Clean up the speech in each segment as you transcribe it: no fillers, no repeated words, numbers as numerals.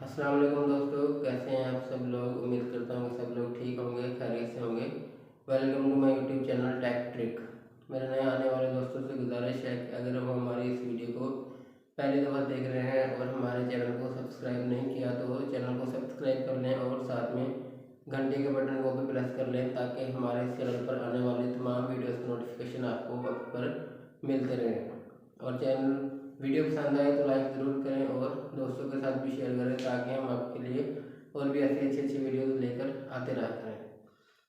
अस्सलाम वालेकुम दोस्तों, कैसे हैं आप सब लोग। उम्मीद करता हूँ कि सब लोग ठीक होंगे, खैरियत से होंगे। Welcome to my YouTube channel tech trick. मेरे नए आने वाले दोस्तों से गुजारिश है कि अगर वो हमारी इस वीडियो को पहली दफ़ा देख रहे हैं और हमारे चैनल को सब्सक्राइब नहीं किया तो चैनल को सब्सक्राइब कर लें और साथ में घंटे के बटन को भी प्रेस कर लें ताकि हमारे इस चैनल पर आने वाली तमाम वीडियोज़ की नोटिफिकेशन आपको वक्त पर मिलते रहें। और चैनल वीडियो पसंद आए तो लाइक ज़रूर करें और दोस्तों के साथ भी शेयर करें ताकि हम आपके लिए और भी ऐसी अच्छी अच्छी वीडियोज़ लेकर आते रहा करें।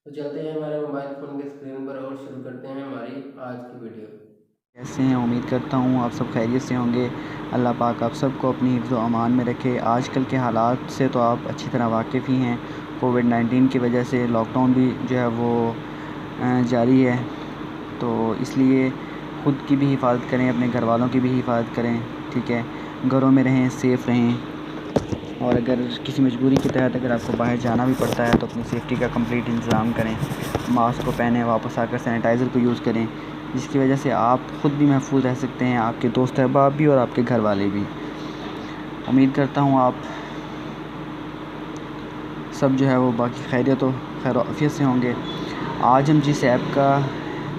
तो चलते हैं हमारे मोबाइल फ़ोन की स्क्रीन पर और शुरू करते हैं हमारी आज की वीडियो। कैसे हैं? उम्मीद करता हूँ आप सब खैरियत से होंगे। अल्लाह पाक आप सबको अपनी हिफ्ज़ व अमान में रखे। आजकल के हालात से तो आप अच्छी तरह वाकिफ़ ही हैं। कोविड-19 की वजह से लॉकडाउन भी जो है वो जारी है, तो इसलिए ख़ुद की भी हिफाजत करें, अपने घर वालों की भी हिफाजत करें। ठीक है, घरों में रहें, सेफ़ रहें। और अगर किसी मजबूरी के तहत अगर आपको बाहर जाना भी पड़ता है तो अपनी सेफ्टी का कंप्लीट इंतज़ाम करें। मास्क को पहनें, वापस आकर सैनिटाइज़र को यूज़ करें, जिसकी वजह से आप ख़ुद भी महफूज रह सकते हैं, आपके दोस्त अहबाब भी और आपके घर वाले भी। उम्मीद करता हूँ आप सब जो है वो बाकी खैरियत और खैर आफियत से होंगे। आज हम जिस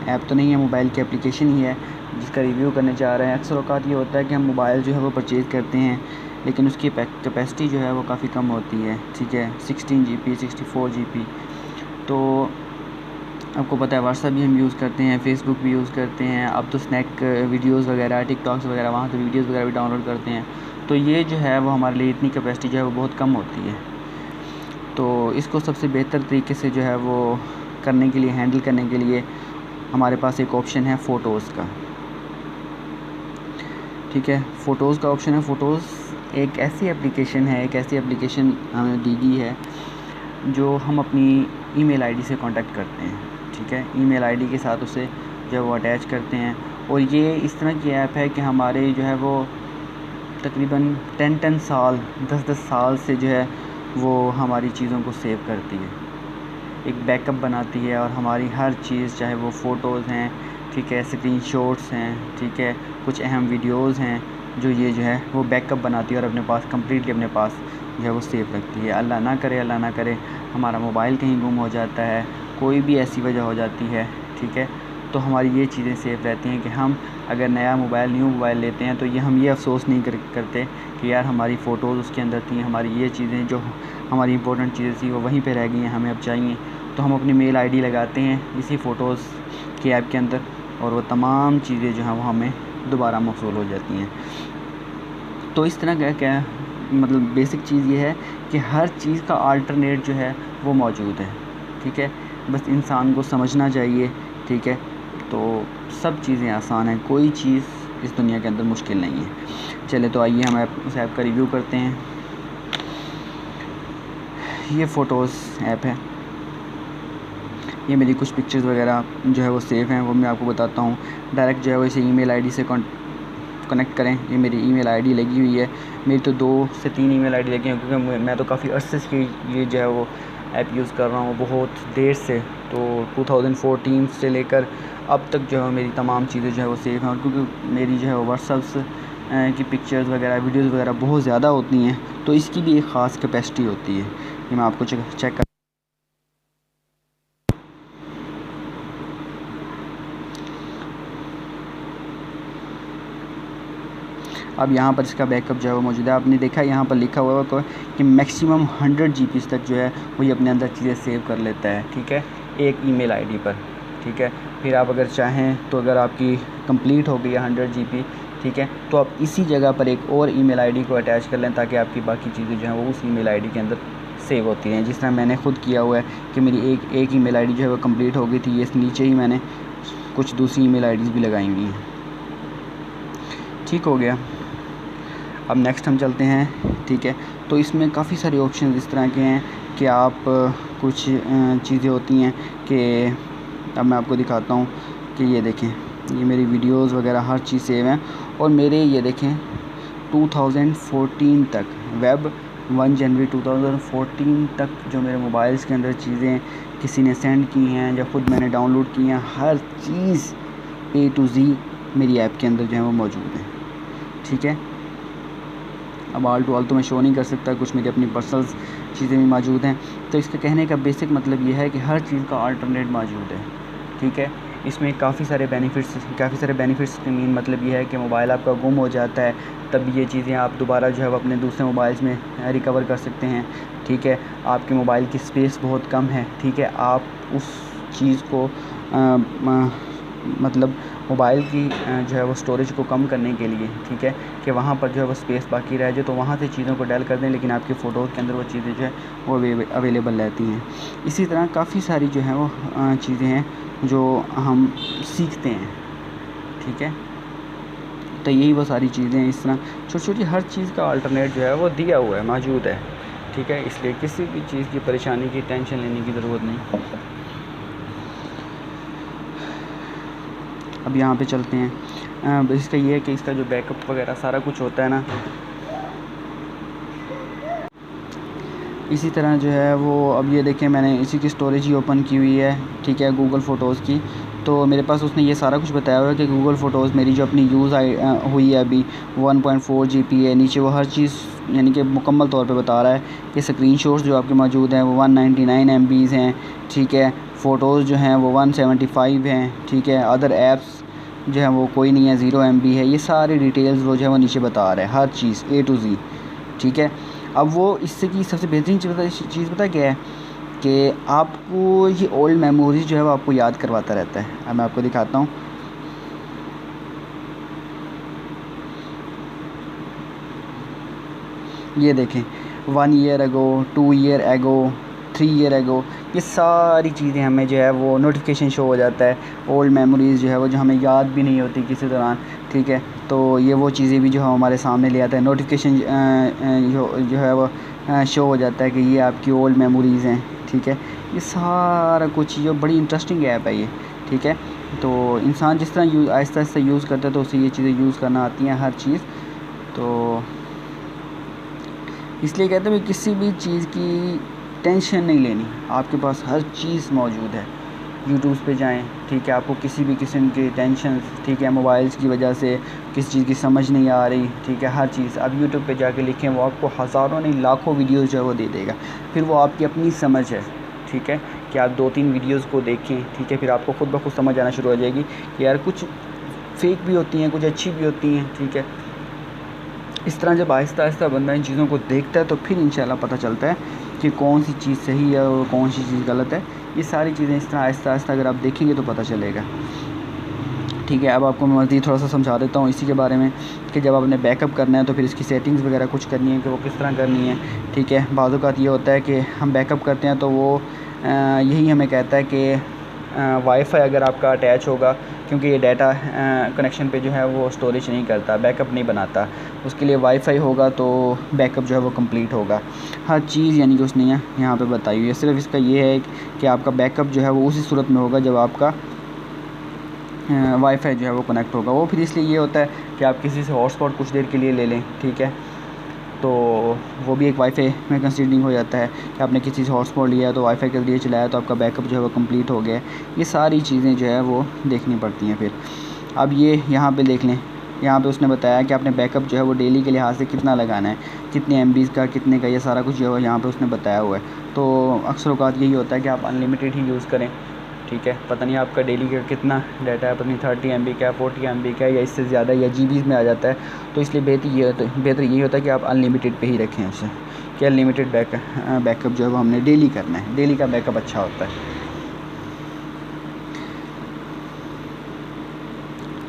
ऐप तो नहीं है, मोबाइल की एप्लीकेशन ही है जिसका रिव्यू करने जा रहे हैं। अक्सर औक़ात ये होता है कि हम मोबाइल जो है वो परचेज़ करते हैं लेकिन उसकी कैपेसिटी जो है वो काफ़ी कम होती है। ठीक है, 16 GB 64 GB। तो आपको पता है व्हाट्सएप भी हम यूज़ करते हैं, फ़ेसबुक भी यूज़ करते हैं, अब तो स्नैक वीडियोज़ वगैरह, टिकटॉक्स वगैरह वहाँ से वीडियोज़ वगैरह भी डाउनलोड करते हैं। तो ये जो है वो हमारे लिए इतनी कैपेसिटी जो है वो बहुत कम होती है। तो इसको सबसे बेहतर तरीके से जो है वो करने के लिए, हैंडल करने के लिए हमारे पास एक ऑप्शन है फ़ोटोज़ का। ठीक है, फ़ोटोज़ का ऑप्शन है। फ़ोटोज़ एक ऐसी एप्लीकेशन हमें दी गई है जो हम अपनी ईमेल आईडी से कांटेक्ट करते हैं। ठीक है, ईमेल आईडी के साथ उसे जो है वो अटैच करते हैं और ये इस तरह की ऐप है कि हमारे जो है वो तकरीबन 10 साल 10 साल से जो है वो हमारी चीज़ों को सेव करती है, एक बैकअप बनाती है और हमारी हर चीज़, चाहे वो फ़ोटोज़ हैं, ठीक है, स्क्रीनशॉट्स हैं, ठीक है, कुछ अहम वीडियोज़ हैं, जो ये जो है वो बैकअप बनाती है और अपने पास कम्प्लीटली अपने पास जो है वो सेव रखती है। अल्लाह ना करे हमारा मोबाइल कहीं गुम हो जाता है, कोई भी ऐसी वजह हो जाती है, ठीक है, तो हमारी ये चीज़ें सेफ रहती हैं कि हम अगर न्यू मोबाइल लेते हैं तो हम ये अफ़सोस नहीं करते कि यार हमारी फ़ोटोज़ उसके अंदर थी, हमारी ये चीज़ें जो हमारी इंपॉर्टेंट चीज़ें थी वो वहीं पे रह गई हैं, हमें अब चाहिए। तो हम अपनी मेल आईडी लगाते हैं इसी फ़ोटोज़ की ऐप के अंदर और वो तमाम चीज़ें जो हैं वो हमें दोबारा मौसूल हो जाती हैं। तो इस तरह क्या मतलब बेसिक चीज़ ये है कि हर चीज़ का अल्टरनेट जो है वो मौजूद है। ठीक है, बस इंसान को समझना चाहिए। ठीक है, तो सब चीज़ें आसान हैं, कोई चीज़ इस दुनिया के अंदर मुश्किल नहीं है। चले तो आइए हम उस ऐप का रिव्यू करते हैं। ये फ़ोटोज़ ऐप है, ये मेरी कुछ पिक्चर्स वगैरह जो है वो सेव हैं, वो मैं आपको बताता हूँ। डायरेक्ट जो है वो इसे ईमेल आईडी से कनेक्ट करें। ये मेरी ईमेल आईडी लगी हुई है, मेरी तो 2 से 3 ईमेल आईडी लगी हैं क्योंकि मैं तो काफ़ी अर्से से ये जो है वो ऐप यूज़ कर रहा हूँ, बहुत देर से। तो 2014 से लेकर अब तक जो है मेरी तमाम चीज़ें जो है वो सेव हैं और क्योंकि मेरी जो है वो व्हाट्सएप की पिक्चर्स वगैरह, वीडियोज़ वगैरह बहुत ज़्यादा होती हैं तो इसकी भी एक ख़ास कैपेसिटी होती है। ये मैं आपको चेक कर अब यहाँ पर इसका बैकअप जो है वो मौजूद है। आपने देखा यहाँ पर लिखा हुआ है कि मैक्सिमम 100 GB तक जो है वो ये अपने अंदर चीज़ें सेव कर लेता है। ठीक है, एक ईमेल आईडी पर। ठीक है, फिर आप अगर चाहें तो अगर आपकी कंप्लीट हो गई है 100 GB, ठीक है, तो आप इसी जगह पर एक और ईमेल आईडी को अटैच कर लें ताकि आपकी बाकी चीज़ें जो हैं वो उस ईमेल आईडी के अंदर सेव होती हैं। जिस तरह मैंने ख़ुद किया हुआ है कि मेरी एक ईमेल आईडी जो है वो कंप्लीट हो गई थी, ये नीचे ही मैंने कुछ दूसरी ईमेल आईडीज़ भी लगाई हुई हैं। ठीक हो गया, अब नेक्स्ट हम चलते हैं। ठीक है, तो इसमें काफ़ी सारे ऑप्शन इस तरह के हैं कि आप कुछ चीज़ें होती हैं कि अब मैं आपको दिखाता हूँ कि ये देखें, ये मेरी वीडियोस वगैरह हर चीज़ सेव हैं और मेरे ये देखें 2014 तक, वेब 1 जनवरी 2014 तक जो मेरे मोबाइल्स के अंदर चीज़ें किसी ने सेंड की हैं या ख़ुद मैंने डाउनलोड की हैं, हर चीज़ A to Z मेरी ऐप के अंदर जो है वो मौजूद है। ठीक है, अब आल टू आल तो मैं शो नहीं कर सकता, कुछ मेरी अपनी पर्सनल चीज़ें भी मौजूद हैं। तो इसका कहने का बेसिक मतलब ये है कि हर चीज़ का अल्टरनेट मौजूद है, ठीक है। इसमें काफ़ी सारे बेनिफिट्स के मीन मतलब ये है कि मोबाइल आपका गुम हो जाता है, तब ये चीज़ें आप दोबारा जो है वो अपने दूसरे मोबाइल्स में रिकवर कर सकते हैं, ठीक है। आपके मोबाइल की स्पेस बहुत कम है, ठीक है। आप उस चीज़ को मतलब मोबाइल की जो है वो स्टोरेज को कम करने के लिए, ठीक है, कि वहाँ पर जो है वो स्पेस बाकी रह जाए तो वहाँ से चीज़ों को डायल कर दें, लेकिन आपके फ़ोटोज़ के अंदर वो चीज़ें जो है वो अवेलेबल रहती हैं। इसी तरह काफ़ी सारी जो है वो चीज़ें हैं जो हम सीखते हैं, ठीक है। तो यही वो सारी चीज़ें हैं, इस तरह छोटी छोटी हर चीज़ का अल्टरनेट जो है वो दिया हुआ है, मौजूद है, ठीक है। इसलिए किसी भी चीज़ की परेशानी की टेंशन लेने की ज़रूरत नहीं। अब यहाँ पे चलते हैं। इसका ये है कि इसका जो बैकअप वगैरह सारा कुछ होता है ना, इसी तरह जो है वो, अब ये देखें मैंने इसी की स्टोरेज ही ओपन की हुई है, ठीक है, गूगल फ़ोटोज़ की। तो मेरे पास उसने ये सारा कुछ बताया हुआ है कि गूगल फ़ोटोज़ मेरी जो अपनी यूज़ हुई है अभी 1.4 GB है। नीचे वो हर चीज़ यानी कि मुकम्मल तौर पे बता रहा है कि स्क्रीनशॉट्स जो आपके मौजूद हैं वो 199 MB हैं, ठीक है। फ़ोटोज़ जो हैं वो 175 हैं, ठीक है। अदर ऐप्स जो है वो कोई नहीं है, 0 MB है। ये सारी डिटेल्स वो जो है वो नीचे बता रहा है, हर चीज़ A to Z, ठीक है। अब वो इससे की सबसे बेहतरीन चीज़ पता क्या है कि आपको ये ओल्ड मेमोरीज़ जो है वो आपको याद करवाता रहता है। अब मैं आपको दिखाता हूँ। ये देखें 1 year ago, 2 year ago, 3 year ago, ये सारी चीज़ें हमें जो है वो नोटिफिकेशन शो हो जाता है। ओल्ड मेमोरीज़ जो है वो जो हमें याद भी नहीं होती किसी दौरान, ठीक है। तो ये वो चीज़ें भी जो है हमारे सामने ले आता है, नोटिफिकेशन जो है वो शो हो जाता है कि ये आपकी ओल्ड मेमोरीज़ हैं, ठीक है। ये सारा कुछ जो बड़ी इंटरेस्टिंग ऐप है ये, ठीक है। तो इंसान जिस तरह आहिस्ता आहिस्ता यूज़ करता है तो उसे ये चीज़ें यूज़ करना आती हैं, हर चीज़। तो इसलिए कहते हैं कि किसी भी चीज़ की टेंशन नहीं लेनी, आपके पास हर चीज़ मौजूद है। यूट्यूब पे जाएं, ठीक है, आपको किसी भी किस्म की टेंशन, ठीक है, मोबाइल्स की वजह से किसी चीज़ की समझ नहीं आ रही, ठीक है, हर चीज़ अब यूट्यूब पे जाके लिखें, वो आपको हज़ारों नहीं लाखों वीडियोज़ जो है वो दे देगा। फिर वो आपकी अपनी समझ है, ठीक है, कि आप 2-3 वीडियोज़ को देखें, ठीक है, फिर आपको खुद ब खुद समझ आना शुरू हो जाएगी कि यार कुछ फ़ेक भी होती हैं, कुछ अच्छी भी होती हैं, ठीक है। इस तरह जब आहिस्ता आहिस्ता बंदा इन चीज़ों को देखता है तो फिर इंशाल्लाह पता चलता है कि कौन सी चीज़ सही है और कौन सी चीज़ गलत है। ये सारी चीज़ें इस तरह आहिस्ता आहिस्ता अगर आप देखेंगे तो पता चलेगा, ठीक है। अब आपको मैं मज़ीद थोड़ा सा समझा देता हूँ इसी के बारे में कि जब आपने बैकअप करना है तो फिर इसकी सेटिंग्स वगैरह कुछ करनी है कि वो किस तरह करनी है, ठीक है। बाज़ औक़ात ये होता है कि हम बैकअप करते हैं तो वो यही हमें कहता है कि वाईफ़ाई अगर आपका अटैच होगा, क्योंकि ये डाटा कनेक्शन पे जो है वो स्टोरेज नहीं करता, बैकअप नहीं बनाता, उसके लिए वाईफ़ाई होगा तो बैकअप जो है वो कंप्लीट होगा। हर चीज़ यानी कि उसने यहाँ पे बताई हुई है। सिर्फ इसका ये है कि आपका बैकअप जो है वो उसी सूरत में होगा जब आपका वाईफ़ाई जो है वो कनेक्ट होगा। वो फिर इसलिए ये होता है कि आप किसी से हॉटस्पॉट कुछ देर के लिए ले लें, ठीक है, तो वो भी एक वाईफ़ाई में कंसीडरिंग हो जाता है कि आपने किसी से हॉटस्पॉट लिया तो वाईफ़ाई के ज़रिए चलाया तो आपका बैकअप जो है वो कंप्लीट हो गया। ये सारी चीज़ें जो है वो देखनी पड़ती हैं। फिर अब ये यहाँ पे देख लें, यहाँ पे उसने बताया कि आपने बैकअप जो है वो डेली के लिहाज से कितना लगाना है, कितने MB का, कितने का, ये सारा कुछ जो है यहाँ पर उसने बताया हुआ है। तो अक्सर औक़ात यही होता है कि आप अनलिमिटेड ही यूज़ करें, ठीक है। पता नहीं आपका डेली का कितना डाटा है, पता नहीं 30 MB का, 40 MB का, या इससे ज़्यादा या GB में आ जाता है। तो इसलिए बेहतर यही होता है कि आप अनलिमिटेड पे ही रखें उसे, कि अनलिमिटेड बैकअप जो है वो हमने डेली करना है। डेली का बैकअप अच्छा होता है,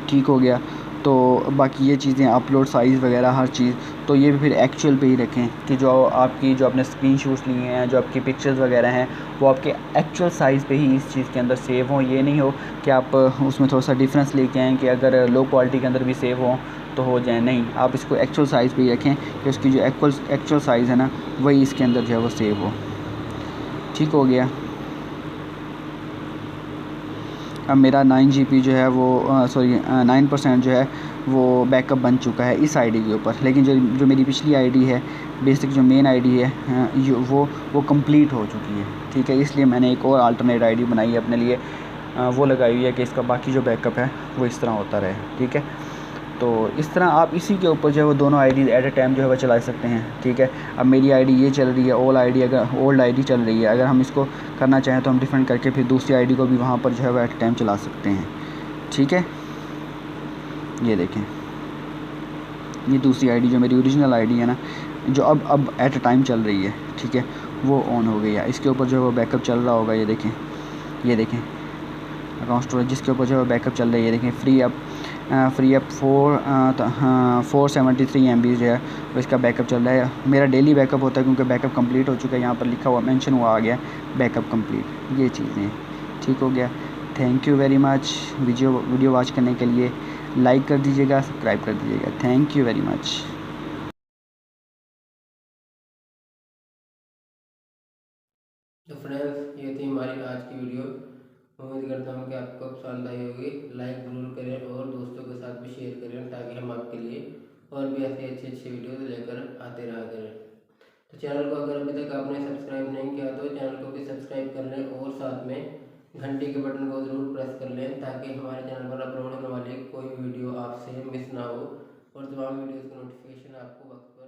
ठीक हो गया। तो बाकी ये चीज़ें अपलोड साइज़ वगैरह हर चीज़, तो ये भी फिर एक्चुअल पे ही रखें कि जो आपने स्क्रीनशॉट्स लिए हैं, जो आपकी पिक्चर्स वगैरह हैं, वो आपके एक्चुअल साइज़ पे ही इस चीज़ के अंदर सेव हों। ये नहीं हो कि आप उसमें थोड़ा सा डिफरेंस लेके आएँ कि अगर लो क्वालिटी के अंदर भी सेव हों तो हो जाए, नहीं, आप इसको एक्चुअल साइज़ पे ही रखें कि उसकी जो एक्चुअल साइज़ है ना वही इसके अंदर जो है वो सेव हो, ठीक हो गया। अब मेरा 9 GB जो है वो 9% जो है वो बैकअप बन चुका है इस आईडी के ऊपर, लेकिन जो मेरी पिछली आईडी है, बेसिक जो मेन आईडी है, वो कंप्लीट हो चुकी है, ठीक है। इसलिए मैंने एक और अल्टरनेट आईडी बनाई है अपने लिए, वो लगाई हुई है कि इसका बाकी जो बैकअप है वो इस तरह होता रहे, ठीक है। तो इस तरह आप इसी के ऊपर जो है वो दोनों आईडी एट अ टाइम जो है वो चला सकते हैं, ठीक है। अब मेरी आईडी ये चल रही है, ओल्ड आईडी चल रही है, अगर हम इसको करना चाहें तो हम डिफरेंट करके फिर दूसरी आईडी को भी वहाँ पर जो है वो एट अ टाइम चला सकते हैं, ठीक है। ये देखें, ये दूसरी आईडी जो मेरी ओरिजिनल आईडी है ना, जो अब एट अ टाइम चल रही है, ठीक है, वो ऑन हो गई है। इसके ऊपर जो है वो बैकअप चल रहा होगा, ये देखें अकाउंट स्टोरेज जिसके ऊपर जो है बैकअप चल रही है, ये देखें फ्री अप 473 MB जो है वो इसका बैकअप चल रहा है। मेरा डेली बैकअप होता है क्योंकि बैकअप कंप्लीट हो चुका है, यहाँ पर लिखा हुआ मेंशन हुआ आ गया बैकअप कंप्लीट। ये चीज़ें ठीक हो गया। Thank you very much video watch करने के लिए। लाइक कर दीजिएगा, सब्सक्राइब कर दीजिएगा। Thank you very much. तो फ्रेंड्स, ये थी हमारी आज की वीडियो। उम्मीद करता हूँ कि आपको पसंद आई होगी। लाइक ज़रूर करें और दोस्तों के साथ भी शेयर करें ताकि हम आपके लिए और भी ऐसी अच्छी वीडियो लेकर आते रहा करें। तो चैनल को अगर अभी तक आपने सब्सक्राइब नहीं किया तो चैनल को भी सब्सक्राइब कर लें और साथ में घंटी के बटन को ज़रूर प्रेस कर लें ताकि हमारे चैनल पर अपलोड होने वाली कोई वीडियो आपसे मिस ना हो और तमाम वीडियोज़ की नोटिफिकेशन आपको वक्त